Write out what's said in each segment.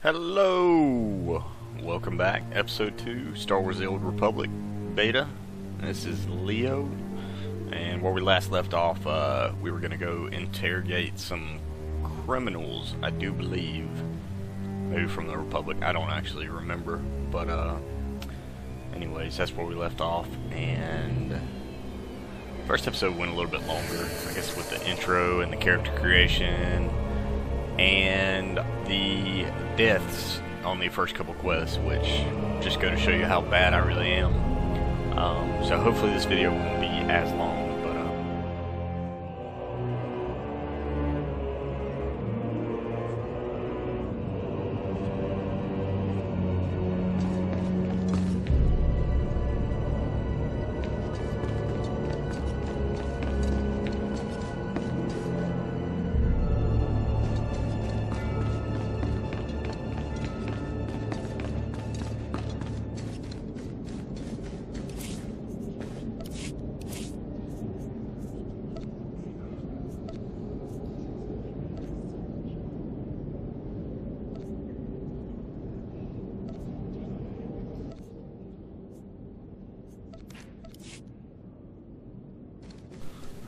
Hello! Welcome back, Episode 2, Star Wars The Old Republic Beta. This is Leo, and where we last left off, we were going to go interrogate some criminals, I do believe. Maybe from the Republic, I don't actually remember, but anyways, that's where we left off, and first episode went a little bit longer, I guess with the intro and the character creation, and the deaths on the first couple quests, which just go to show you how bad I really am. So hopefully this video won't be as long, but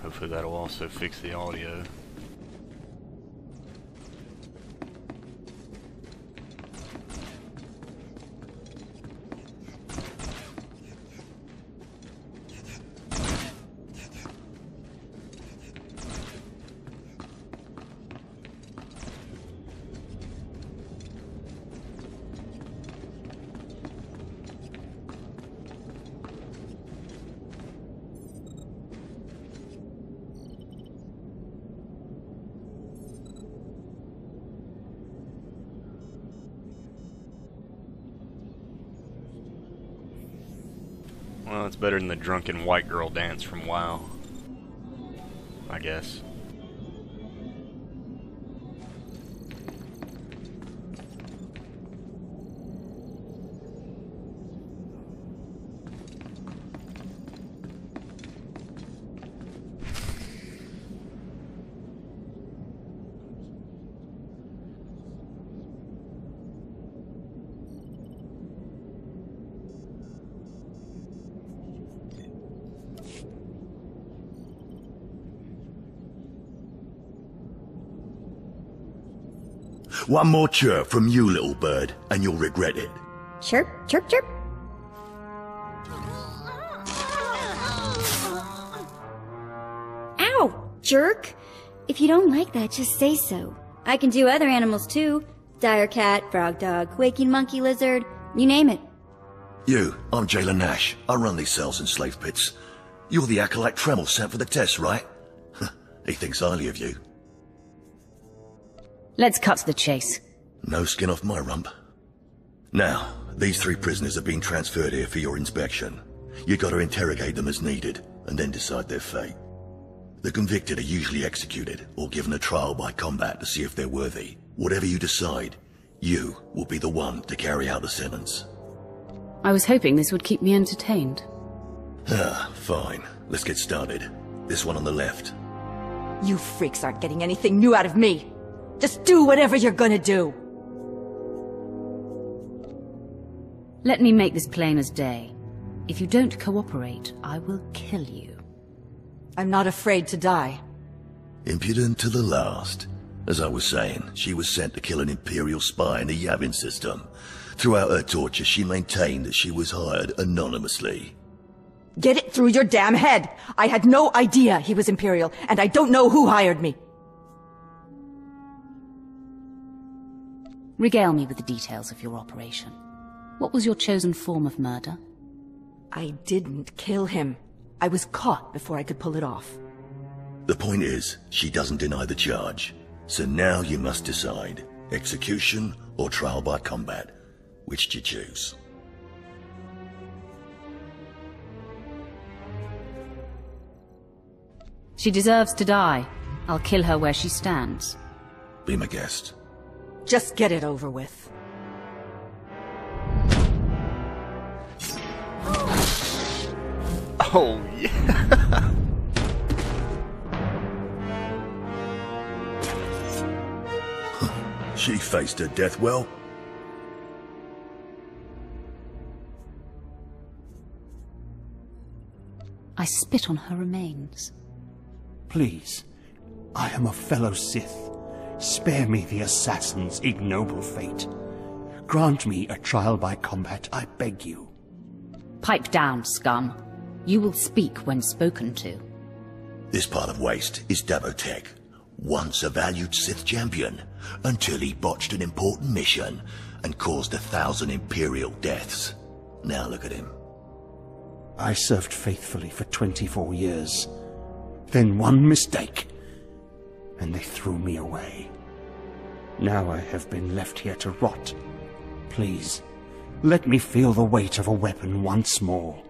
hopefully that'll also fix the audio. Well, it's better than the drunken white girl dance from WoW, I guess. One more chirp from you, little bird, and you'll regret it. Chirp, chirp, chirp. Ow, jerk. If you don't like that, just say so. I can do other animals too. Dire cat, frog dog, waking monkey lizard, you name it. You, I'm Jailer Nash. I run these cells and slave pits. You're the acolyte Tremel sent for the test, right? He thinks highly of you. Let's cut to the chase. No skin off my rump. Now, these three prisoners are being transferred here for your inspection. You gotta interrogate them as needed, and then decide their fate. The convicted are usually executed, or given a trial by combat to see if they're worthy. Whatever you decide, you will be the one to carry out the sentence. I was hoping this would keep me entertained. Fine. Let's get started. This one on the left. You freaks aren't getting anything new out of me! Just do whatever you're gonna do! Let me make this plain as day. If you don't cooperate, I will kill you. I'm not afraid to die. Impudent to the last. As I was saying, she was sent to kill an Imperial spy in the Yavin system. Throughout her torture, she maintained that she was hired anonymously. Get it through your damn head! I had no idea he was Imperial, and I don't know who hired me! Regale me with the details of your operation. What was your chosen form of murder? I didn't kill him. I was caught before I could pull it off. The point is, she doesn't deny the charge. So now you must decide, execution or trial by combat. Which do you choose? She deserves to die. I'll kill her where she stands. Be my guest. Just get it over with. Oh, yeah. She faced her death well. I spit on her remains. Please, I am a fellow Sith. Spare me the assassin's ignoble fate. Grant me a trial by combat, I beg you. Pipe down, scum. You will speak when spoken to. This part of Waste is Davotech, once a valued Sith champion, until he botched an important mission and caused 1,000 Imperial deaths. Now look at him. I served faithfully for 24 years. Then one mistake, and they threw me away. Now I have been left here to rot. Please, let me feel the weight of a weapon once more.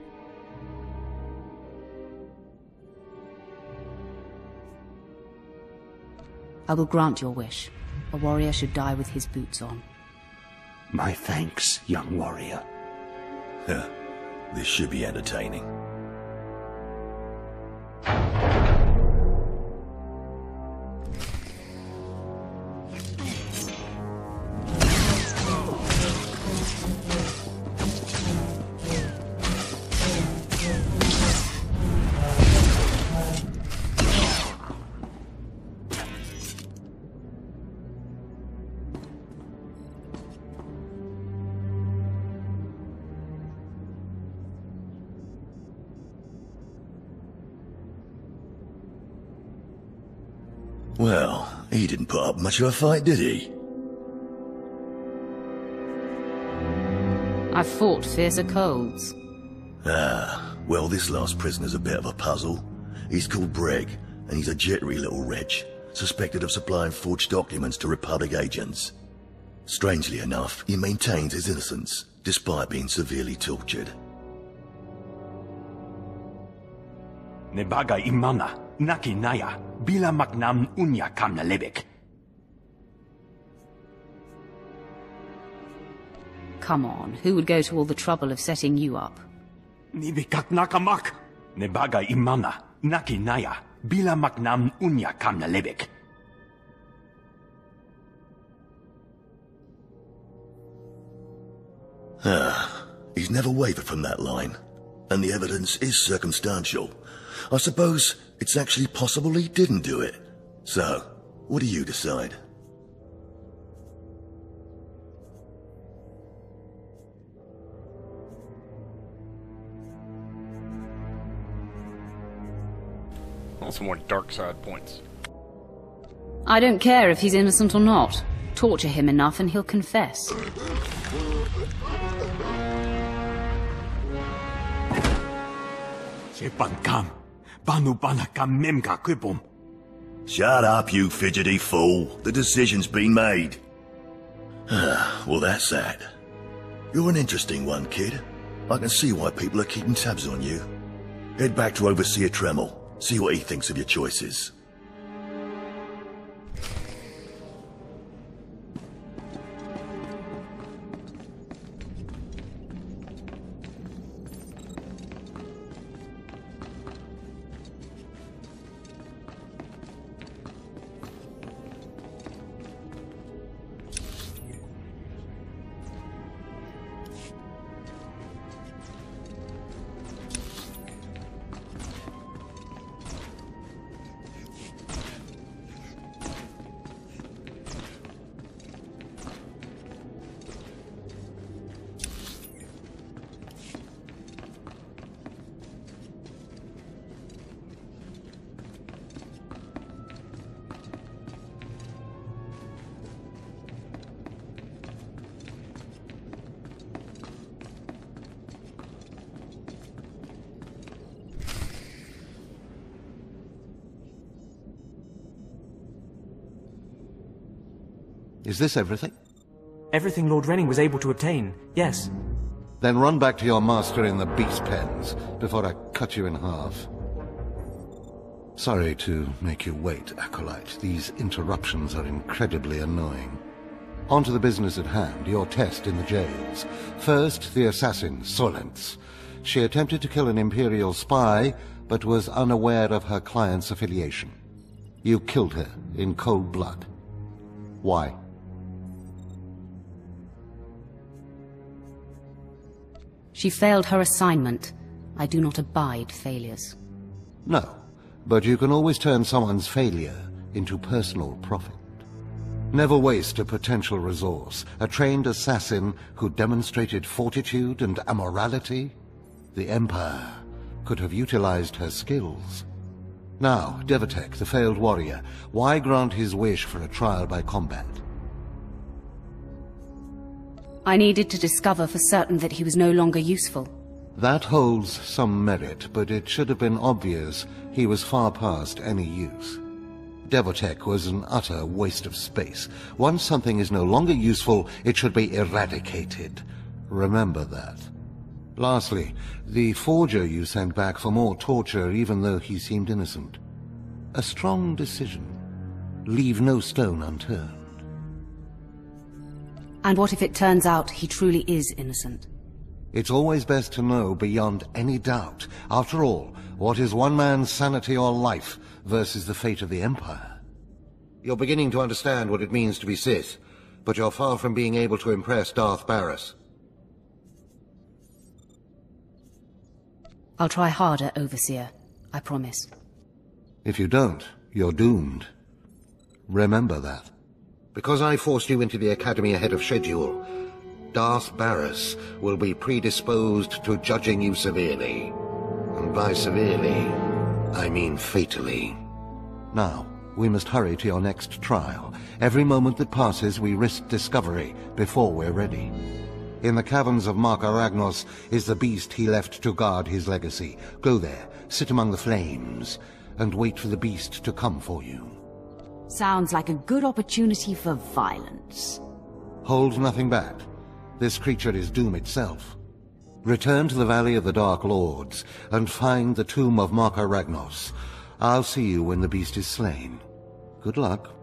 I will grant your wish. A warrior should die with his boots on. My thanks, young warrior. This should be entertaining. Well, he didn't put up much of a fight, did he? I've fought fiercer colds. Well, this last prisoner's a bit of a puzzle. He's called Breg, and he's a jittery little wretch, suspected of supplying forged documents to Republic agents. Strangely enough, he maintains his innocence, despite being severely tortured. Nebaga imana, naki naya, bila maknam unya kamna lebek. Come on, who would go to all the trouble of setting you up? Nibikak nakamak. Nebaga imana, naki naya, bila maknam unya kamna lebek. He's never wavered from that line, and the evidence is circumstantial. I suppose it's actually possible he didn't do it. So, what do you decide? I want some more dark side points. I don't care if he's innocent or not. Torture him enough and he'll confess. Shut up, you fidgety fool. The decision's been made. Well, that's that. You're an interesting one, kid. I can see why people are keeping tabs on you. Head back to Overseer Tremel. See what he thinks of your choices. Is this everything? Everything Lord Renning was able to obtain, yes. Then run back to your master in the beast pens before I cut you in half. Sorry to make you wait, Acolyte. These interruptions are incredibly annoying. On to the business at hand, your test in the jails. First, the assassin, Solence. She attempted to kill an Imperial spy, but was unaware of her client's affiliation. You killed her in cold blood. Why? She failed her assignment. I do not abide failures. No, but you can always turn someone's failure into personal profit. Never waste a potential resource. A trained assassin who demonstrated fortitude and amorality? The Empire could have utilized her skills. Now, Devatek, the failed warrior, why grant his wish for a trial by combat? I needed to discover for certain that he was no longer useful. That holds some merit, but it should have been obvious he was far past any use. Devatek was an utter waste of space. Once something is no longer useful, it should be eradicated. Remember that. Lastly, the forger you sent back for more torture even though he seemed innocent. A strong decision. Leave no stone unturned. And what if it turns out he truly is innocent? It's always best to know beyond any doubt. After all, what is one man's sanity or life versus the fate of the Empire? You're beginning to understand what it means to be Sith, but you're far from being able to impress Darth Barris. I'll try harder, Overseer. I promise. If you don't, you're doomed. Remember that. Because I forced you into the Academy ahead of schedule, Darth Barris will be predisposed to judging you severely. And by severely, I mean fatally. Now, we must hurry to your next trial. Every moment that passes, we risk discovery before we're ready. In the caverns of Marka Ragnos is the beast he left to guard his legacy. Go there, sit among the flames, and wait for the beast to come for you. Sounds like a good opportunity for violence. Hold nothing back. This creature is doom itself. Return to the Valley of the Dark Lords, and find the tomb of Marka Ragnos. I'll see you when the beast is slain. Good luck.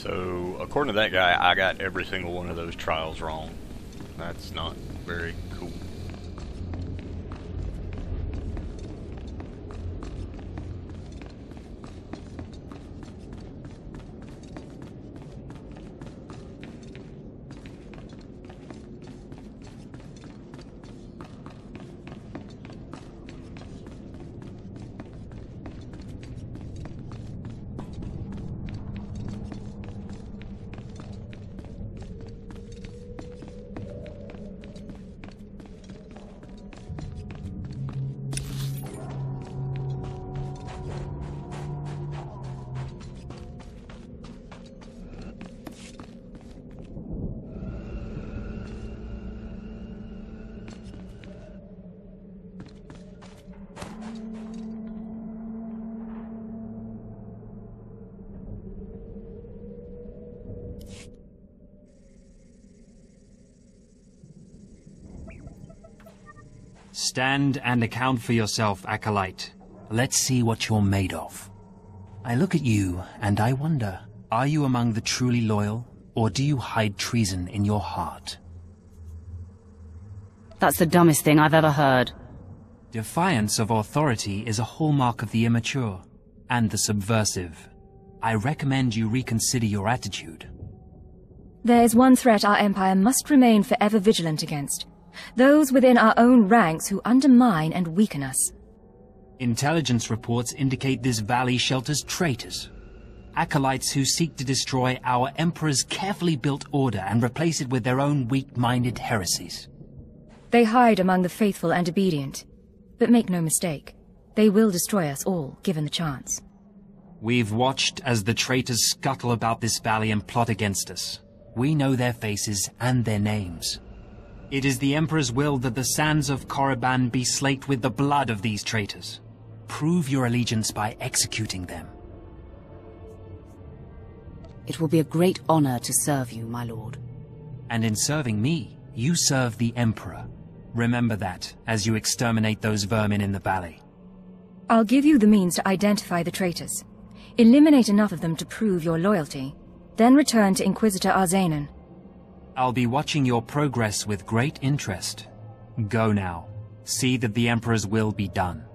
So, according to that guy, I got every single one of those trials wrong. That's not very cool. Stand and account for yourself, Acolyte. Let's see what you're made of. I look at you, and I wonder, are you among the truly loyal, or do you hide treason in your heart? That's the dumbest thing I've ever heard. Defiance of authority is a hallmark of the immature, and the subversive. I recommend you reconsider your attitude. There's one threat our Empire must remain forever vigilant against. Those within our own ranks who undermine and weaken us. Intelligence reports indicate this valley shelters traitors. Acolytes who seek to destroy our Emperor's carefully built order and replace it with their own weak-minded heresies. They hide among the faithful and obedient. But make no mistake, they will destroy us all, given the chance. We've watched as the traitors scuttle about this valley and plot against us. We know their faces and their names. It is the Emperor's will that the sands of Korriban be slaked with the blood of these traitors. Prove your allegiance by executing them. It will be a great honor to serve you, my lord. And in serving me, you serve the Emperor. Remember that, as you exterminate those vermin in the valley. I'll give you the means to identify the traitors. Eliminate enough of them to prove your loyalty. Then return to Inquisitor Arzanan. I'll be watching your progress with great interest. Go now. See that the Emperor's will be done.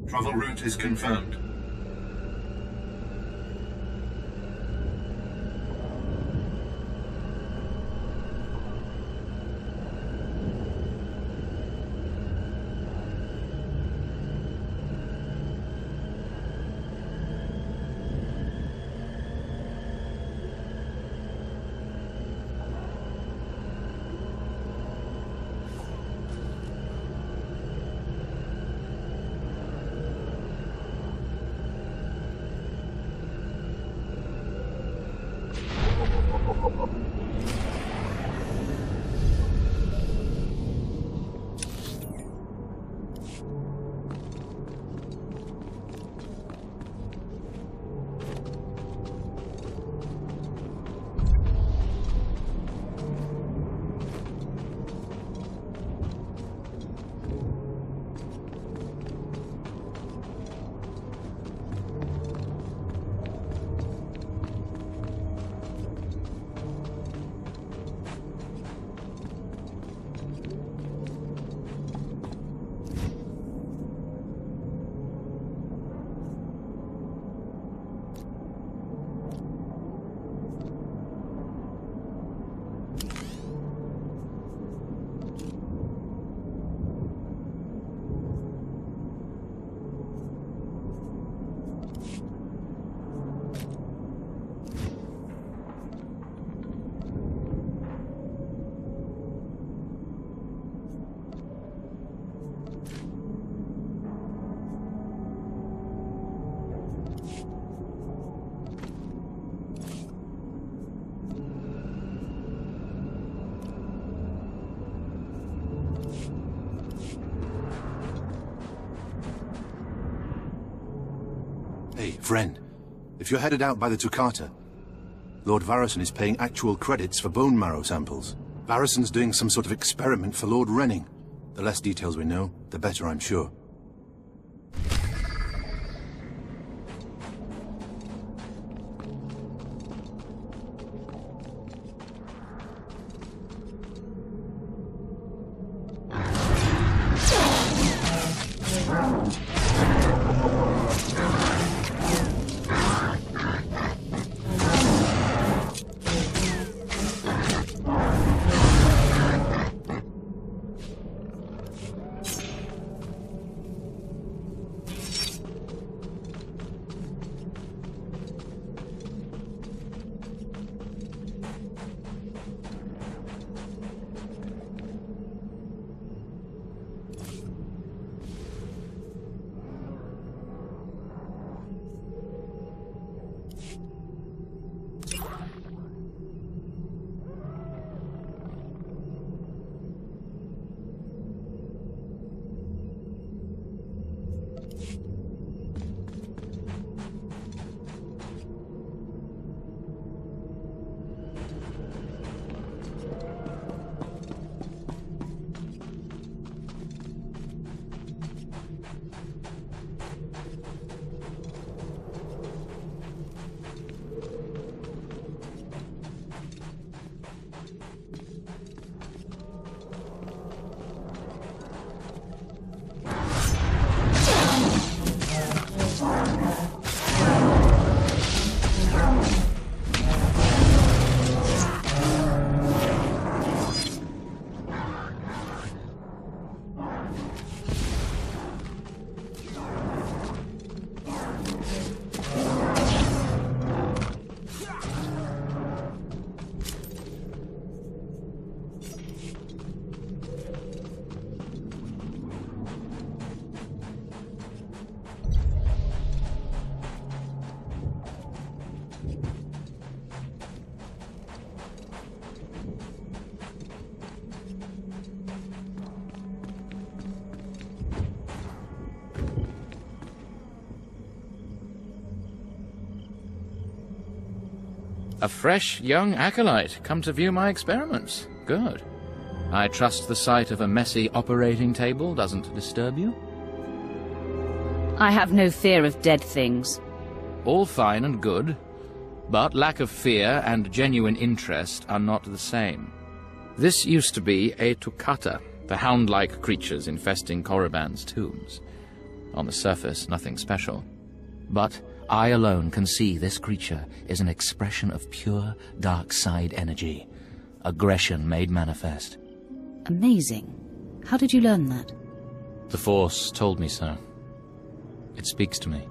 Travel route is confirmed. Hey, friend. If you're headed out by the Toccata, Lord Varison is paying actual credits for bone marrow samples. Varison's doing some sort of experiment for Lord Renning. The less details we know, the better, I'm sure. A fresh, young acolyte, come to view my experiments. Good. I trust the sight of a messy operating table doesn't disturb you? I have no fear of dead things. All fine and good, but lack of fear and genuine interest are not the same. This used to be a Toccata, the hound-like creatures infesting Korriban's tombs. On the surface, nothing special. But I alone can see this creature is an expression of pure dark side energy. Aggression made manifest. Amazing. How did you learn that? The Force told me so. It speaks to me.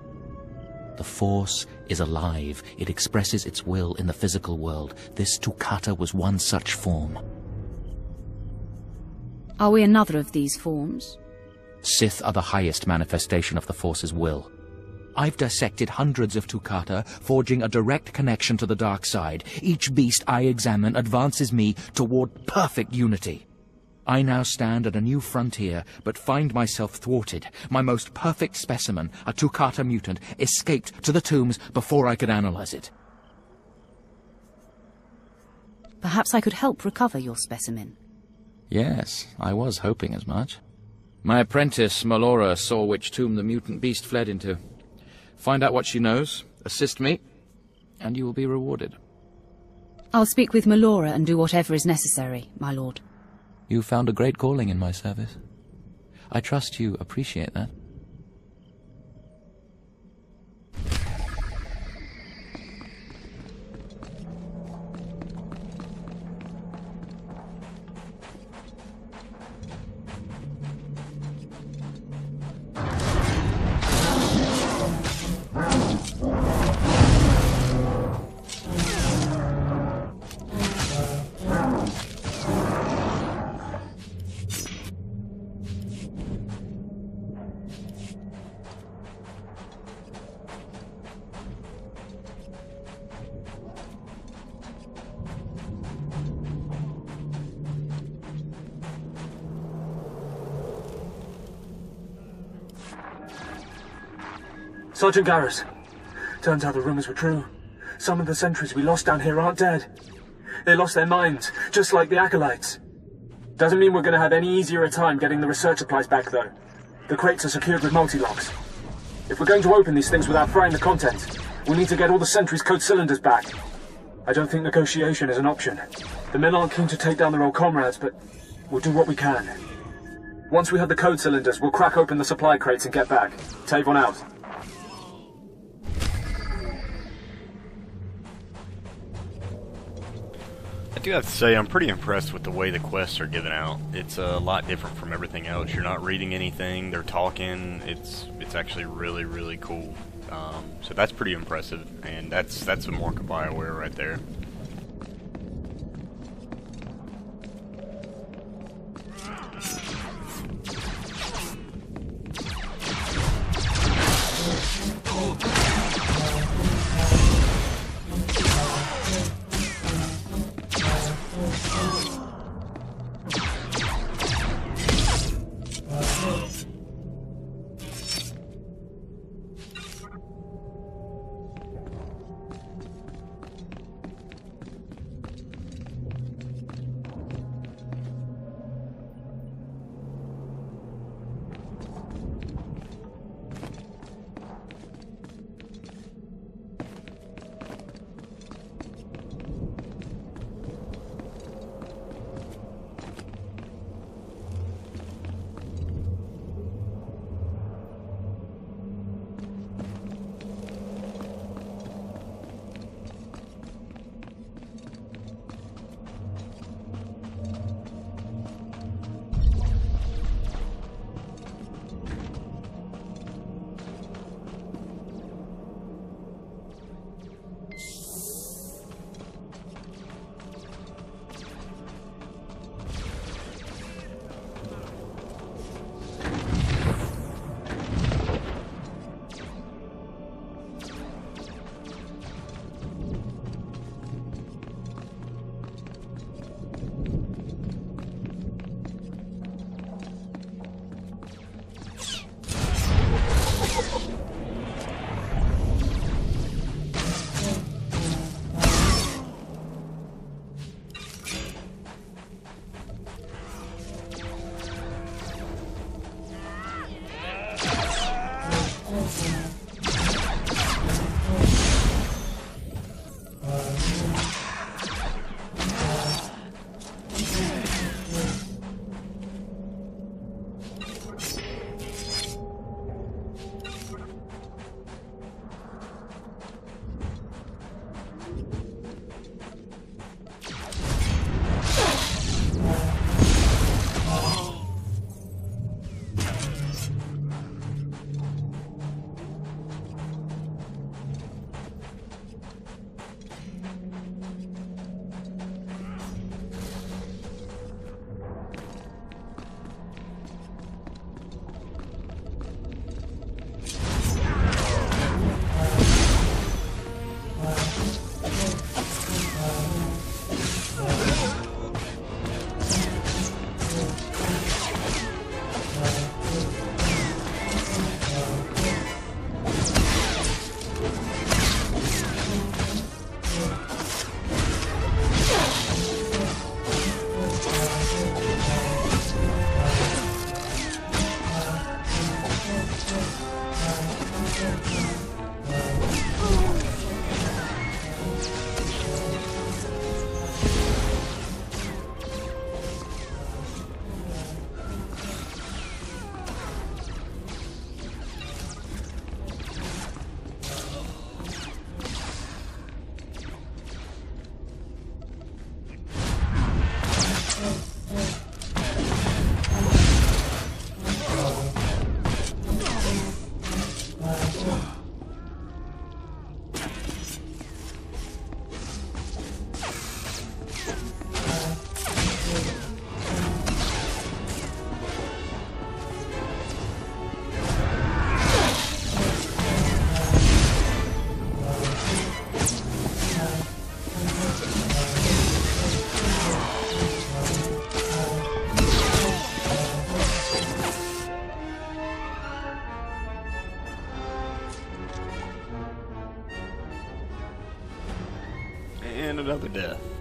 The Force is alive. It expresses its will in the physical world. This Toccata was one such form. Are we another of these forms? Sith are the highest manifestation of the Force's will. I've dissected hundreds of Toccata, forging a direct connection to the dark side. Each beast I examine advances me toward perfect unity. I now stand at a new frontier, but find myself thwarted. My most perfect specimen, a Toccata mutant, escaped to the tombs before I could analyze it. Perhaps I could help recover your specimen. Yes, I was hoping as much. My apprentice, Melora, saw which tomb the mutant beast fled into. Find out what she knows, assist me, and you will be rewarded. I'll speak with Melora and do whatever is necessary, my lord. You found a great calling in my service. I trust you appreciate that. Sergeant Garrus, turns out the rumors were true. Some of the sentries we lost down here aren't dead. They lost their minds, just like the acolytes. Doesn't mean we're going to have any easier a time getting the research supplies back, though. The crates are secured with multi-locks. If we're going to open these things without frying the contents, we'll need to get all the sentries' code cylinders back. I don't think negotiation is an option. The men aren't keen to take down their old comrades, but we'll do what we can. Once we have the code cylinders, we'll crack open the supply crates and get back. Tavon out. I do have to say, I'm pretty impressed with the way the quests are given out. It's a lot different from everything else. You're not reading anything, they're talking. It's actually really, really cool. So that's pretty impressive, and that's a mark of BioWare right there. And another death.